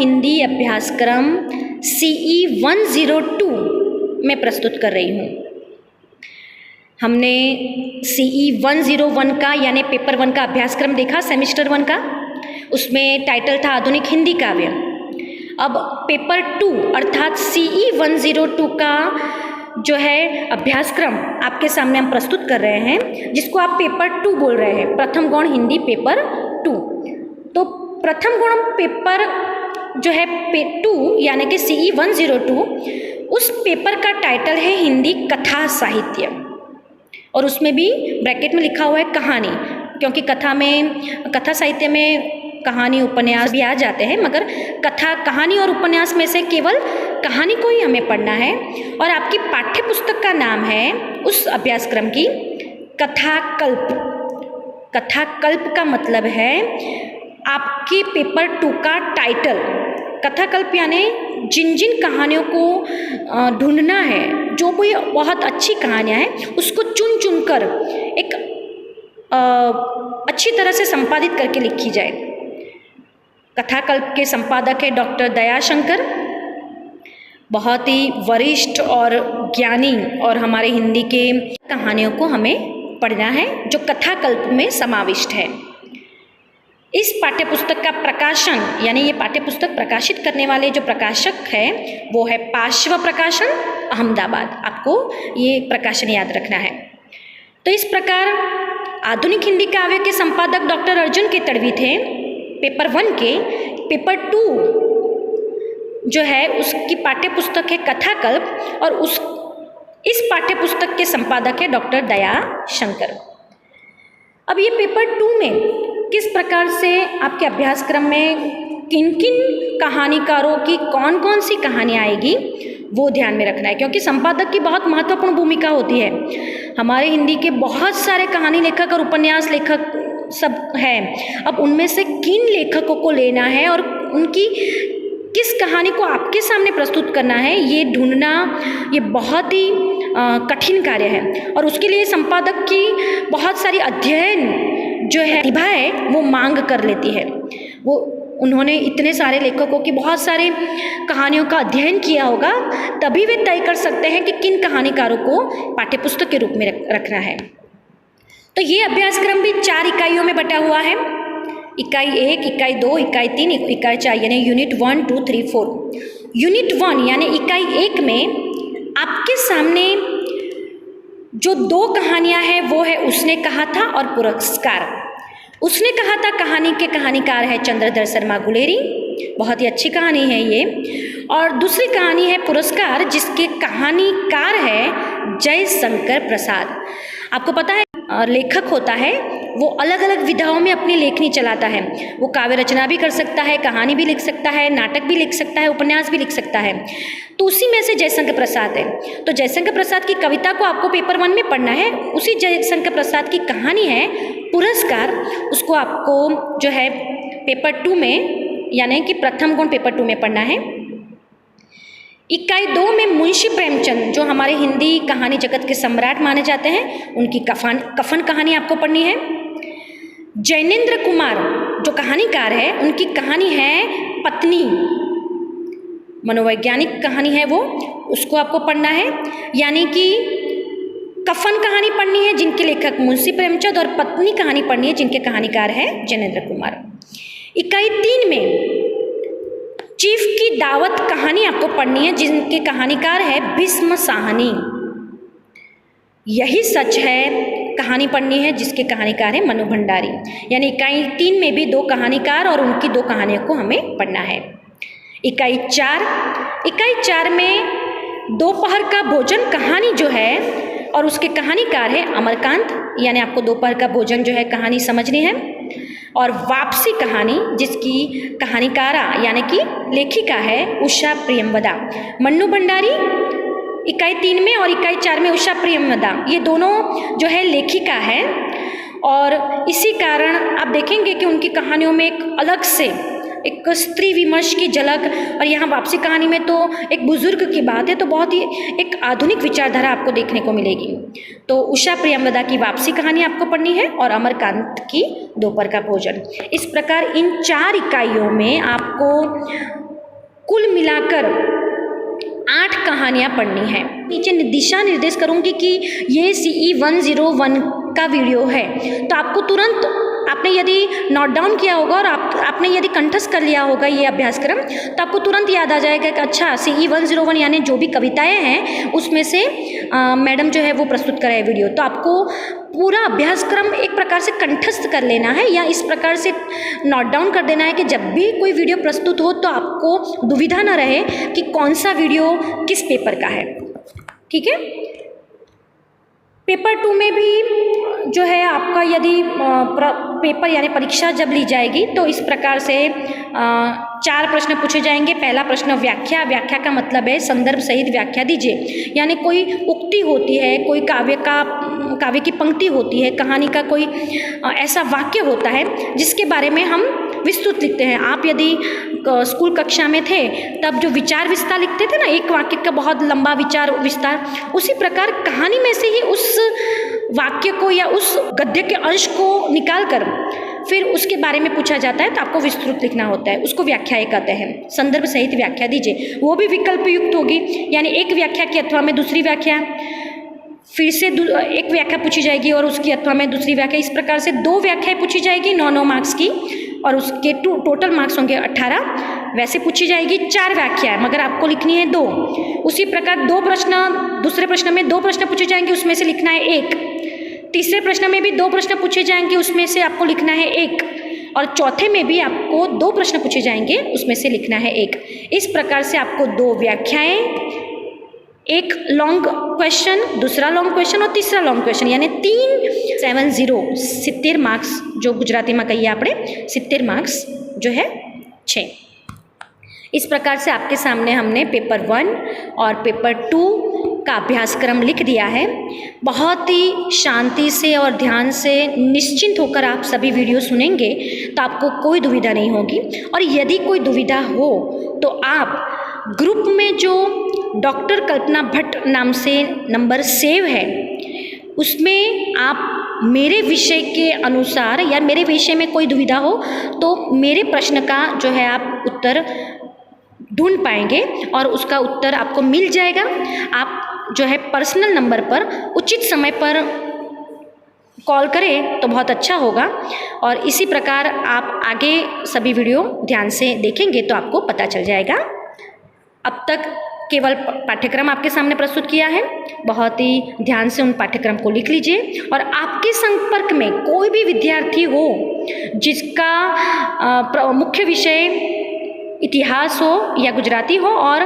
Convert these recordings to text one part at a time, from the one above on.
हिंदी अभ्यासक्रम CE 102 में प्रस्तुत कर रही हूँ। हमने CE 101 का यानी पेपर 1 का अभ्यासक्रम देखा, सेमिस्टर 1 का। उसमें टाइटल था आधुनिक हिंदी काव्य। अब पेपर 2 अर्थात CE 102 का जो है अभ्यासक्रम आपके सामने हम प्रस्तुत कर रहे हैं, जिसको आप पेपर 2 बोल रहे हैं, प्रथम गौण हिंदी पेपर 2। तो प्रथम गौण पेपर जो है 2 यानी कि CE 102, उस पेपर का टाइटल है हिंदी कथा साहित्य, और उसमें भी ब्रैकेट में लिखा हुआ है कहानी, क्योंकि कथा साहित्य में कहानी उपन्यास भी आ जाते हैं, मगर कहानी और उपन्यास में से केवल कहानी को ही हमें पढ़ना है। और आपकी पाठ्य पुस्तक का नाम है उस अभ्यासक्रम की कथाकल्प। कथाकल्प का मतलब है आपके पेपर 2 का टाइटल। कथाकल्प यानी जिन जिन कहानियों को ढूंढना है, जो कोई बहुत अच्छी कहानियाँ हैं, उसको चुन चुन कर एक अच्छी तरह से संपादित करके लिखी जाए। कथाकल्प के संपादक है डॉक्टर दयाशंकर, बहुत ही वरिष्ठ और ज्ञानी, और हमारे हिंदी के कहानियों को हमें पढ़ना है जो कथाकल्प में समाविष्ट है। इस पाठ्यपुस्तक का प्रकाशन यानी ये पाठ्यपुस्तक प्रकाशित करने वाले जो प्रकाशक है वो है पार्श्व प्रकाशन, अहमदाबाद। आपको ये प्रकाशन याद रखना है। तो इस प्रकार आधुनिक हिंदी काव्य के संपादक डॉक्टर अर्जुन के तड़वी थे पेपर 1 के। पेपर 2 जो है उसकी पाठ्यपुस्तक है कथाकल्प, और इस पाठ्यपुस्तक के संपादक है डॉक्टर दयाशंकर। अब ये पेपर 2 में किस प्रकार से आपके अभ्यासक्रम में किन किन कहानीकारों की कौन कौन सी कहानी आएगी वो ध्यान में रखना है, क्योंकि संपादक की बहुत महत्वपूर्ण भूमिका होती है। हमारे हिंदी के बहुत सारे कहानी लेखक और उपन्यास लेखक सब हैं। अब उनमें से किन लेखकों को लेना है और उनकी किस कहानी को आपके सामने प्रस्तुत करना है, ये ढूंढना ये बहुत ही कठिन कार्य है। और उसके लिए संपादक की बहुत सारी अध्ययन जो है प्रतिभा है वो मांग कर लेती है। उन्होंने इतने सारे लेखकों की बहुत सारे कहानियों का अध्ययन किया होगा, तभी वे तय कर सकते हैं कि किन कहानीकारों को पाठ्यपुस्तक के रूप में रखना है। तो ये अभ्यासक्रम भी 4 इकाइयों में बटा हुआ है। इकाई 1, इकाई 2, इकाई 3, इकाई 4, यानी यूनिट 1, 2, 3, 4। यूनिट 1 यानी इकाई 1 में आपके सामने जो 2 कहानियाँ हैं वो है उसने कहा था और पुरस्कार। उसने कहा था कहानी के कहानीकार है चंद्रधर शर्मा गुलेरी, बहुत ही अच्छी कहानी है ये। और दूसरी कहानी है पुरस्कार, जिसके कहानीकार है जयशंकर प्रसाद। आपको पता है लेखक होता है वो अलग अलग विधाओं में अपनी लेखनी चलाता है। वो काव्य रचना भी कर सकता है, कहानी भी लिख सकता है, नाटक भी लिख सकता है, उपन्यास भी लिख सकता है। तो उसी में से जयशंकर प्रसाद है। तो जयशंकर प्रसाद की कविता को आपको पेपर 1 में पढ़ना है। उसी जयशंकर प्रसाद की कहानी है पुरस्कार, उसको आपको जो है पेपर 2 में यानी कि प्रथम गुण पेपर 2 में पढ़ना है। इकाई 2 में मुंशी प्रेमचंद जो हमारे हिंदी कहानी जगत के सम्राट माने जाते हैं, उनकी कफन कहानी आपको पढ़नी है। जैनेन्द्र कुमार जो कहानीकार है, उनकी कहानी है पत्नी, मनोवैज्ञानिक कहानी है वो, उसको आपको पढ़ना है। यानी कि कफन कहानी पढ़नी है जिनके लेखक मुंशी प्रेमचंद, और पत्नी कहानी पढ़नी है जिनके कहानीकार है जैनेन्द्र कुमार। इकाई 3 में चीफ की दावत कहानी आपको पढ़नी है जिनके कहानीकार है भीष्म साहनी। यही सच है कहानी पढ़नी है जिसके कहानीकार है मनु भंडारी। यानी इकाई 3 में भी 2 कहानीकार और उनकी 2 कहानियों को हमें पढ़ना है। इकाई 4 में दोपहर का भोजन कहानी जो है और उसके कहानीकार है अमरकांत। यानी आपको दोपहर का भोजन जो है कहानी समझनी है। और वापसी कहानी जिसकी कहानीकारा यानी कि लेखिका है उषा प्रियमवदा। मन्नू भंडारी इकाई 3 में और इकाई 4 में उषा प्रियमवदा, ये दोनों जो है लेखिका है। और इसी कारण आप देखेंगे कि उनकी कहानियों में एक अलग से एक स्त्री विमर्श की झलक, और यहाँ वापसी कहानी में तो एक बुजुर्ग की बात है, तो बहुत ही एक आधुनिक विचारधारा आपको देखने को मिलेगी। तो उषा प्रियमवदा की वापसी कहानी आपको पढ़नी है और अमरकांत की दोपहर का भोजन। इस प्रकार इन 4 इकाइयों में आपको कुल मिलाकर 8 कहानियाँ पढ़नी है। नीचे दिशा निर्देश करूँगी कि ये CE 101 का वीडियो है, तो आपको तुरंत, आपने यदि नोट डाउन किया होगा और आपने यदि कंठस्थ कर लिया होगा ये अभ्यासक्रम, तो आपको तुरंत याद आ जाएगा कि अच्छा CE 101 यानी जो भी कविताएं हैं उसमें से मैडम जो है वो प्रस्तुत करे वीडियो। तो आपको पूरा अभ्यासक्रम एक प्रकार से कंठस्थ कर लेना है या इस प्रकार से नोट डाउन कर देना है कि जब भी कोई वीडियो प्रस्तुत हो तो आपको दुविधा न रहे कि कौन सा वीडियो किस पेपर का है। ठीक है। पेपर 2 में भी जो है आपका यदि पेपर यानी परीक्षा जब ली जाएगी तो इस प्रकार से 4 प्रश्न पूछे जाएंगे। पहला प्रश्न व्याख्या। व्याख्या का मतलब है संदर्भ सहित व्याख्या दीजिए, यानी कोई उक्ति होती है, कोई काव्य की पंक्ति होती है, कहानी का कोई ऐसा वाक्य होता है जिसके बारे में हम विस्तृत लिखते हैं। आप यदि स्कूल कक्षा में थे तब जो विचार विस्तार लिखते थे ना, एक वाक्य का बहुत लंबा विचार विस्तार, उसी प्रकार कहानी में से ही उस वाक्य को या उस गद्य के अंश को निकाल कर फिर उसके बारे में पूछा जाता है तो आपको विस्तृत लिखना होता है, उसको व्याख्याएं कहते हैं। संदर्भ सहित व्याख्या दीजिए, वो भी विकल्प युक्त होगी, यानी एक व्याख्या की अथवा में दूसरी व्याख्या, फिर से एक व्याख्या पूछी जाएगी और उसकी अथवा में दूसरी व्याख्या, इस प्रकार से 2 व्याख्याएं पूछी जाएगी 9 मार्क्स की और उसके टोटल मार्क्स होंगे 18। वैसे पूछी जाएगी 4 व्याख्याएं मगर आपको लिखनी है 2। उसी प्रकार 2 प्रश्न, दूसरे प्रश्न में 2 प्रश्न पूछे जाएंगे उसमें से लिखना है 1। तीसरे प्रश्न में भी 2 प्रश्न पूछे जाएंगे उसमें से आपको लिखना है 1 और चौथे में भी आपको 2 प्रश्न पूछे जाएंगे उसमें से लिखना है 1। इस प्रकार से आपको 2 व्याख्याएं, एक लॉन्ग क्वेश्चन, दूसरा लॉन्ग क्वेश्चन और तीसरा लॉन्ग क्वेश्चन, यानी 70 मार्क्स जो गुजराती में कहिए આપણે 70 मार्क्स जो है 6। इस प्रकार से आपके सामने हमने पेपर 1 और पेपर 2 का अभ्यासक्रम लिख दिया है। बहुत ही शांति से और ध्यान से निश्चिंत होकर आप सभी वीडियो सुनेंगे तो आपको कोई दुविधा नहीं होगी। और यदि कोई दुविधा हो तो आप ग्रुप में जो डॉक्टर कल्पना भट्ट नाम से नंबर सेव है उसमें आप मेरे विषय के अनुसार या मेरे विषय में कोई दुविधा हो तो मेरे प्रश्न का जो है आप उत्तर ढूंढ पाएंगे और उसका उत्तर आपको मिल जाएगा। आप जो है पर्सनल नंबर पर उचित समय पर कॉल करें तो बहुत अच्छा होगा और इसी प्रकार आप आगे सभी वीडियो ध्यान से देखेंगे तो आपको पता चल जाएगा। अब तक केवल पाठ्यक्रम आपके सामने प्रस्तुत किया है, बहुत ही ध्यान से उन पाठ्यक्रम को लिख लीजिए। और आपके संपर्क में कोई भी विद्यार्थी हो जिसका मुख्य विषय इतिहास हो या गुजराती हो और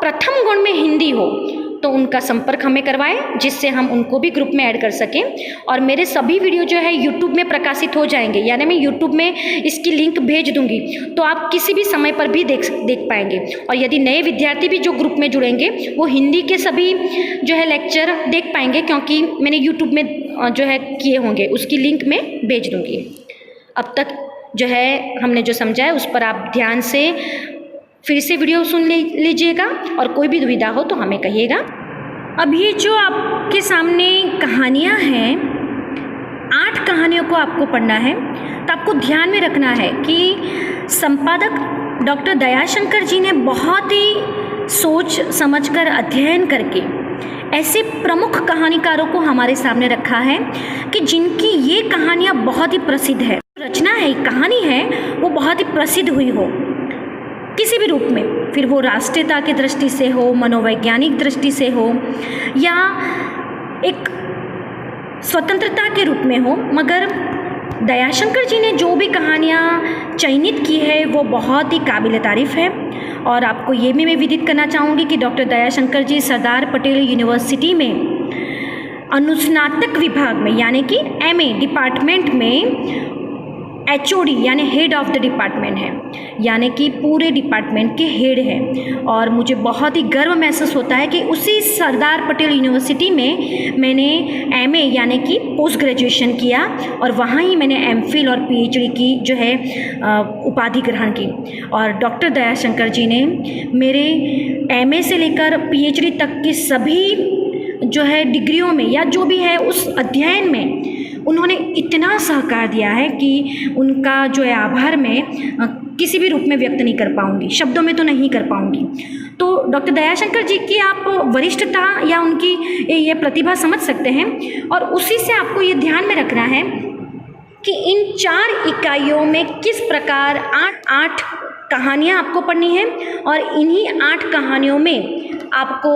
प्रथम गुण में हिंदी हो तो उनका संपर्क हमें करवाएं जिससे हम उनको भी ग्रुप में ऐड कर सकें। और मेरे सभी वीडियो जो है यूट्यूब में प्रकाशित हो जाएंगे, यानी मैं यूट्यूब में इसकी लिंक भेज दूंगी तो आप किसी भी समय पर भी देख पाएंगे। और यदि नए विद्यार्थी भी जो ग्रुप में जुड़ेंगे वो हिंदी के सभी जो है लेक्चर देख पाएंगे क्योंकि मैंने यूट्यूब में जो है किए होंगे, उसकी लिंक मैं भेज दूँगी। अब तक जो है हमने जो समझा है उस पर आप ध्यान से फिर से वीडियो सुन लीजिएगा और कोई भी दुविधा हो तो हमें कहिएगा। अब ये जो आपके सामने कहानियाँ हैं, 8 कहानियों को आपको पढ़ना है तो आपको ध्यान में रखना है कि संपादक डॉक्टर दयाशंकर जी ने बहुत ही सोच समझकर अध्ययन करके ऐसे प्रमुख कहानीकारों को हमारे सामने रखा है कि जिनकी ये कहानियाँ बहुत ही प्रसिद्ध है, रचना है, कहानी है वो बहुत ही प्रसिद्ध हुई हो किसी भी रूप में, फिर वो राष्ट्रीयता की दृष्टि से हो, मनोवैज्ञानिक दृष्टि से हो या एक स्वतंत्रता के रूप में हो, मगर दयाशंकर जी ने जो भी कहानियाँ चयनित की है वो बहुत ही काबिल तारीफ़ है। और आपको ये भी मैं विदित करना चाहूँगी कि डॉक्टर दयाशंकर जी सरदार पटेल यूनिवर्सिटी में अनुस्नातक विभाग में यानी कि MA डिपार्टमेंट में HOD यानी हेड ऑफ द डिपार्टमेंट है, यानी कि पूरे डिपार्टमेंट के हेड है। और मुझे बहुत ही गर्व महसूस होता है कि उसी सरदार पटेल यूनिवर्सिटी में मैंने MA यानी कि पोस्ट ग्रेजुएशन किया और वहाँ ही मैंने MPhil और PhD की जो है उपाधि ग्रहण की। और डॉक्टर दयाशंकर जी ने मेरे MA से लेकर PhD तक की सभी जो है डिग्रियों में या जो भी है उस अध्ययन में उन्होंने इतना सहकार दिया है कि उनका जो है आभार मैं किसी भी रूप में व्यक्त नहीं कर पाऊँगी, शब्दों में तो नहीं कर पाऊँगी। तो डॉक्टर दयाशंकर जी की आप वरिष्ठता या उनकी ये प्रतिभा समझ सकते हैं, और उसी से आपको ये ध्यान में रखना है कि इन 4 इकाइयों में किस प्रकार 8 कहानियाँ आपको पढ़नी है, और इन्हीं 8 कहानियों में आपको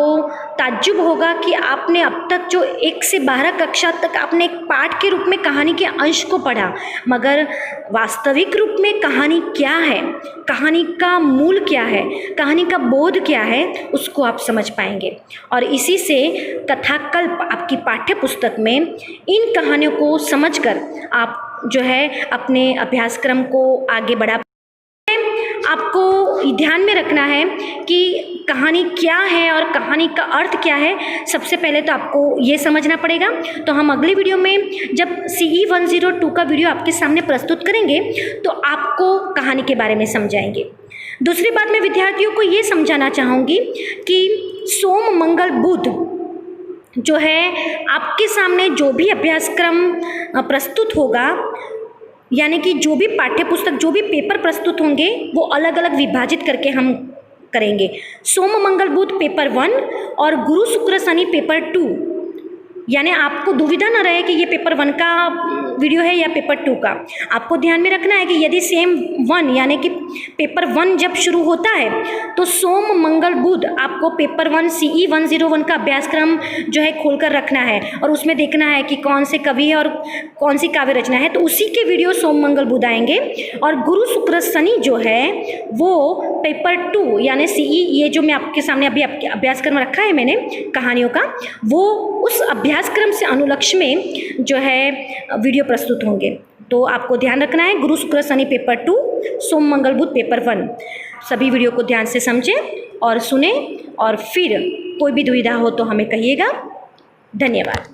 ताज्जुब होगा कि आपने अब तक जो 1 से 12 कक्षा तक आपने एक पाठ के रूप में कहानी के अंश को पढ़ा, मगर वास्तविक रूप में कहानी क्या है, कहानी का मूल क्या है, कहानी का बोध क्या है, उसको आप समझ पाएंगे। और इसी से कथाकल्प आपकी पाठ्य पुस्तक में इन कहानियों को समझकर आप जो है अपने अभ्यासक्रम को आगे बढ़ा। आपको ध्यान में रखना है कि कहानी क्या है और कहानी का अर्थ क्या है। सबसे पहले तो आपको ये समझना पड़ेगा। तो हम अगली वीडियो में जब CE 102 का वीडियो आपके सामने प्रस्तुत करेंगे तो आपको कहानी के बारे में समझाएंगे। दूसरी बात, मैं विद्यार्थियों को ये समझाना चाहूँगी कि सोम मंगल बुध जो है आपके सामने जो भी अभ्यासक्रम प्रस्तुत होगा, यानी कि जो भी पाठ्य पुस्तक, जो भी पेपर प्रस्तुत होंगे वो अलग अलग विभाजित करके हम करेंगे। सोम मंगल बुध पेपर 1 और गुरु शुक्र शनि पेपर 2। यानी आपको दुविधा न रहे कि ये पेपर 1 का वीडियो है या पेपर 2 का। आपको ध्यान में रखना है कि यदि सेम 1 यानी कि पेपर 1 जब शुरू होता है तो सोम मंगल बुध आपको पेपर 1 CE 101 का अभ्यासक्रम जो है खोलकर रखना है, और उसमें देखना है कि कौन से कवि है और कौन सी काव्य रचना है। तो उसी के वीडियो सोम मंगल बुध आएंगे। और गुरु शुक्र शनि जो है वो पेपर 2 यानी CE, ये जो मैं आपके सामने अभी आपके अभ्यासक्रम रखा है मैंने कहानियों का, वो उस अभ्यासक्रम से अनुलक्ष्य में जो है वीडियो प्रस्तुत होंगे। तो आपको ध्यान रखना है गुरु शुक्र शनि पेपर 2, सोम मंगल बुध पेपर 1। सभी वीडियो को ध्यान से समझें और सुने, और फिर कोई भी दुविधा हो तो हमें कहिएगा। धन्यवाद।